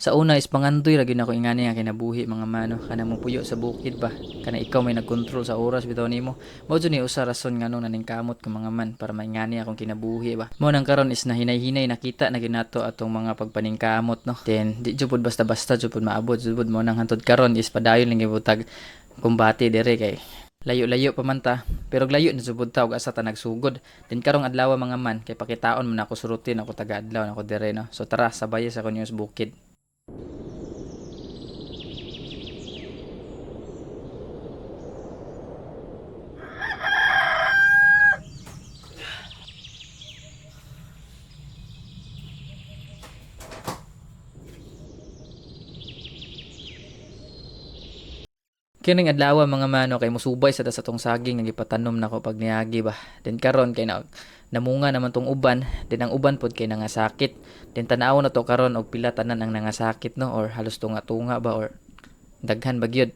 Sa una is pangandoy ra gyud ako ingani nga kinabuhi mga mano kana mo puyo sa bukid ba kana ikaw may nagkontrol sa oras bitaw nimo. Mao jud ni usa rason nga nung naningkamot ko mga man para maingani akong kinabuhi ba. Mo nang karon is nahinay-hinay nakita na ginato atong mga pagpaningkamot no. Then di jud pud basta-basta jud pud maabot jud pud mo nang hantod karon is padayon lang gibutag kumbati dire kay layo-layo pa man ta pero layo na jud ta og asa ta nagsugod. Then karong adlaw mga man kay pakitaon mo na ako surutin ako taga-adlaw na ako dire no. So tara sabay sa konyo sa bukid. Kining adlaw mga mano kay musubay sa tas atong saging nga gipatanom nako pag niagi ba. Then karon kay namunga naman tong uban, then ang uban pod kay nangasakit. Then tan-aw na to karon og pila tanan ang nangasakit no or halos tunga-tunga ba or daghan ba gyud.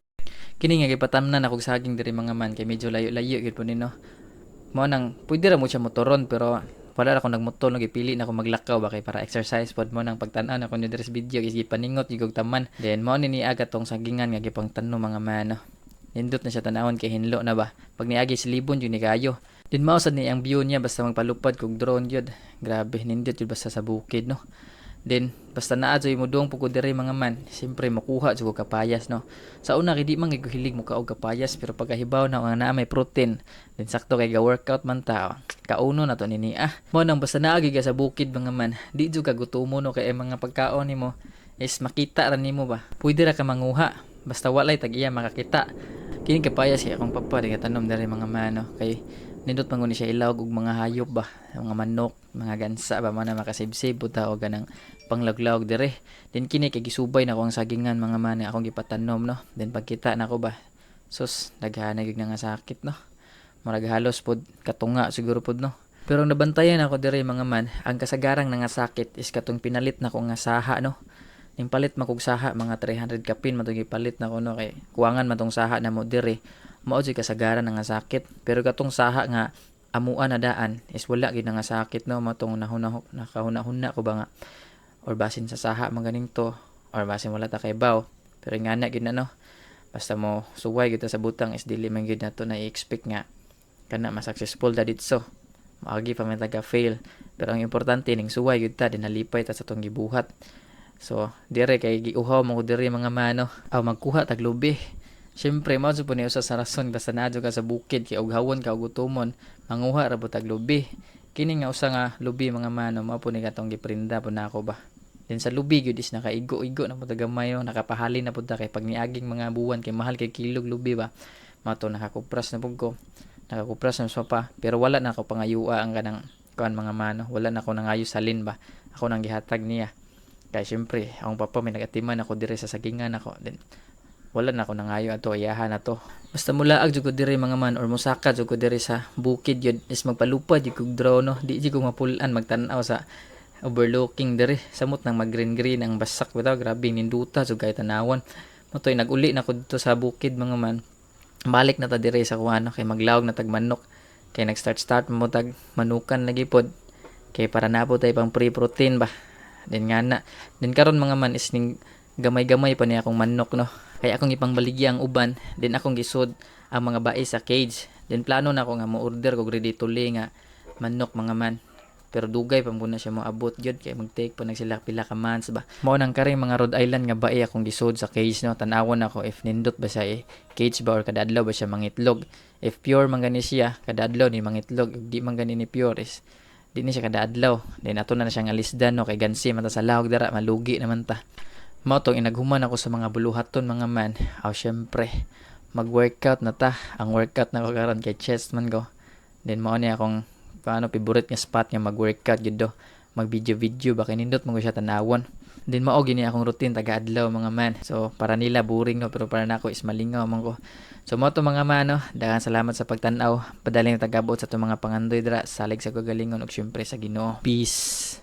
Kini nga gipatamnan ako og saging diri mga man kay medyo layo-layo gyud po nino. Mao nang pwede ra mo siya motoron pero wala ra ako nagmotor no gipili na ako maglakaw ba kay para exercise pod mo nang pagtan-aw na ko diri sa video is gipaningot gigog taman. Then mao ni aga tong sagingan nga gipangtanom mga mano. Nindot na siya tanawon kay hinlo na ba. Pag niagi silibon yun ni kayo. Din mausad ni ang view niya basta magpalupad kog drone yun. Grabe nindot yun basta sa bukid no. Then basta naa joy mo dong pugod diri mga man. Siyempre makuha jud ko kapayas no. Sa una kay di man hilig mo kaog kapayas pero pagkahibaw na nga naa may protein. Then sakto kay ga workout man ta. Kauno na to nini Mo nang basta naagi ka sa bukid mga man. Di jud ka gutumo no kay mga pagkaon nimo is makita ra nimo ba. Pwede ra ka manguha. Basta walay tag iya makakita. Kini kapayas kay akong papa di tanom diri mga mano kay nindot man ni siya ilawag og mga hayop ba, mga manok, mga gansa ba man na makasibsib buta o ganang panglaglawag dire. Then kini kay gisubay na ko ang sagingan mga mani akong gipatanom no. Then pagkita na ko ba, sus daghan gyud nga sakit no. Murag halos pod katunga siguro pod no. Pero nabantayan ako dire mga man, ang kasagarang nga sakit is katong pinalit na ko nga saha no. Ning palit makog saha mga 300 kapin man palit na ko no kay kuwangan man tong saha na mo dire. Mao jud kasagaran nga sakit. Pero katong saha nga amuan na daan is wala gid nga sakit no mo tong nakahuna-huna ko ba nga or basin sa saha man ganing to or basin wala ta kay baw. Pero nga na gid na no. Basta mo suway gid sa butang is dili man gid nato na i-expect nga kana ma-successful da ditso. Maagi pa man taga fail. Pero ang importante ning suway gid ta din nalipay ta sa tong gibuhat. So, dire kay giuhaw mo ko dire mga mano. Aw magkuha tag lubi. Syempre mao jud po ni usa sa rason basta naadyo ka sa bukid kay ughawon ka og gutomon, manguha ra tag lubi. Kini nga usa nga lubi mga mano mao po ni katong giprinda po nako ba. Then sa lubi gyud is nakaigo-igo na po tagamay no, nakapahali na po ta kay pag niaging mga buwan kay mahal kay kilog lubi ba. Mao to nakakupras na pud ko. Nakakupras na pa pero wala na ako pangayua ang kanang kuan mga mano. Wala na ako nangayo salin ba. Ako nang gihatag niya. Kaya syempre, akong papa may nagatiman ako dire sa sagingan ako. Then, wala na ako nangayo ato, iyahan na to. Basta mulaag jud ko dire mga man or musaka jud ko dire sa bukid yun is magpalupad jud kog drone no. Di jud ko mapulan magtan-aw sa overlooking dire. Samot nang mag-green-green ang basak bitaw. Grabe ninduta jud kay tanawon. Motoy nag-uli na ko dito sa bukid mga man. Balik na ta dire sa kuano kay maglawag na tag manok. Kay nag-start mo tag manukan lagi pod. Kay para na po tayo pang pre-protein ba. Then nga na. Then karon mga man is ning gamay-gamay pa niya akong manok no. Kaya akong ipangbaligya ang uban. Then akong gisod ang mga bai sa cage. Then plano na ako nga mo-order kog ready to lay nga manok mga man. Pero dugay pa muna siya mo abot gyud kay mag-take pa nagsila pila ka months ba. Mao nang karing mga Rhode Island nga bai akong gisod sa cage no. Tan-awon ako if nindot ba siya cage ba or kadadlaw ba siya mangitlog. If pure man gani siya kadadlaw ni mangitlog. If di man gani ni pure is di ni siya kada adlaw. Then ato na siya nga lisdan no kay gansi man ta sa lahog dara malugi naman ta. Mao tong inaghuman ako sa mga buluhaton mga man. Aw syempre mag-workout na ta. Ang workout na ko karon kay chest man ko. Then mao ni akong favorite nga spot nga mag-workout gyud do. Mag video ba kay nindot mo ko siya tanawon. Then mao gini akong routine taga adlaw mga man. So para nila boring no pero para nako is malingaw man ko. So mo to mga man no, daghang salamat sa pagtan-aw. Padaling tagabot sa to mga pangandoy dira salig sa kagalingon ug syempre sa Ginoo. Peace.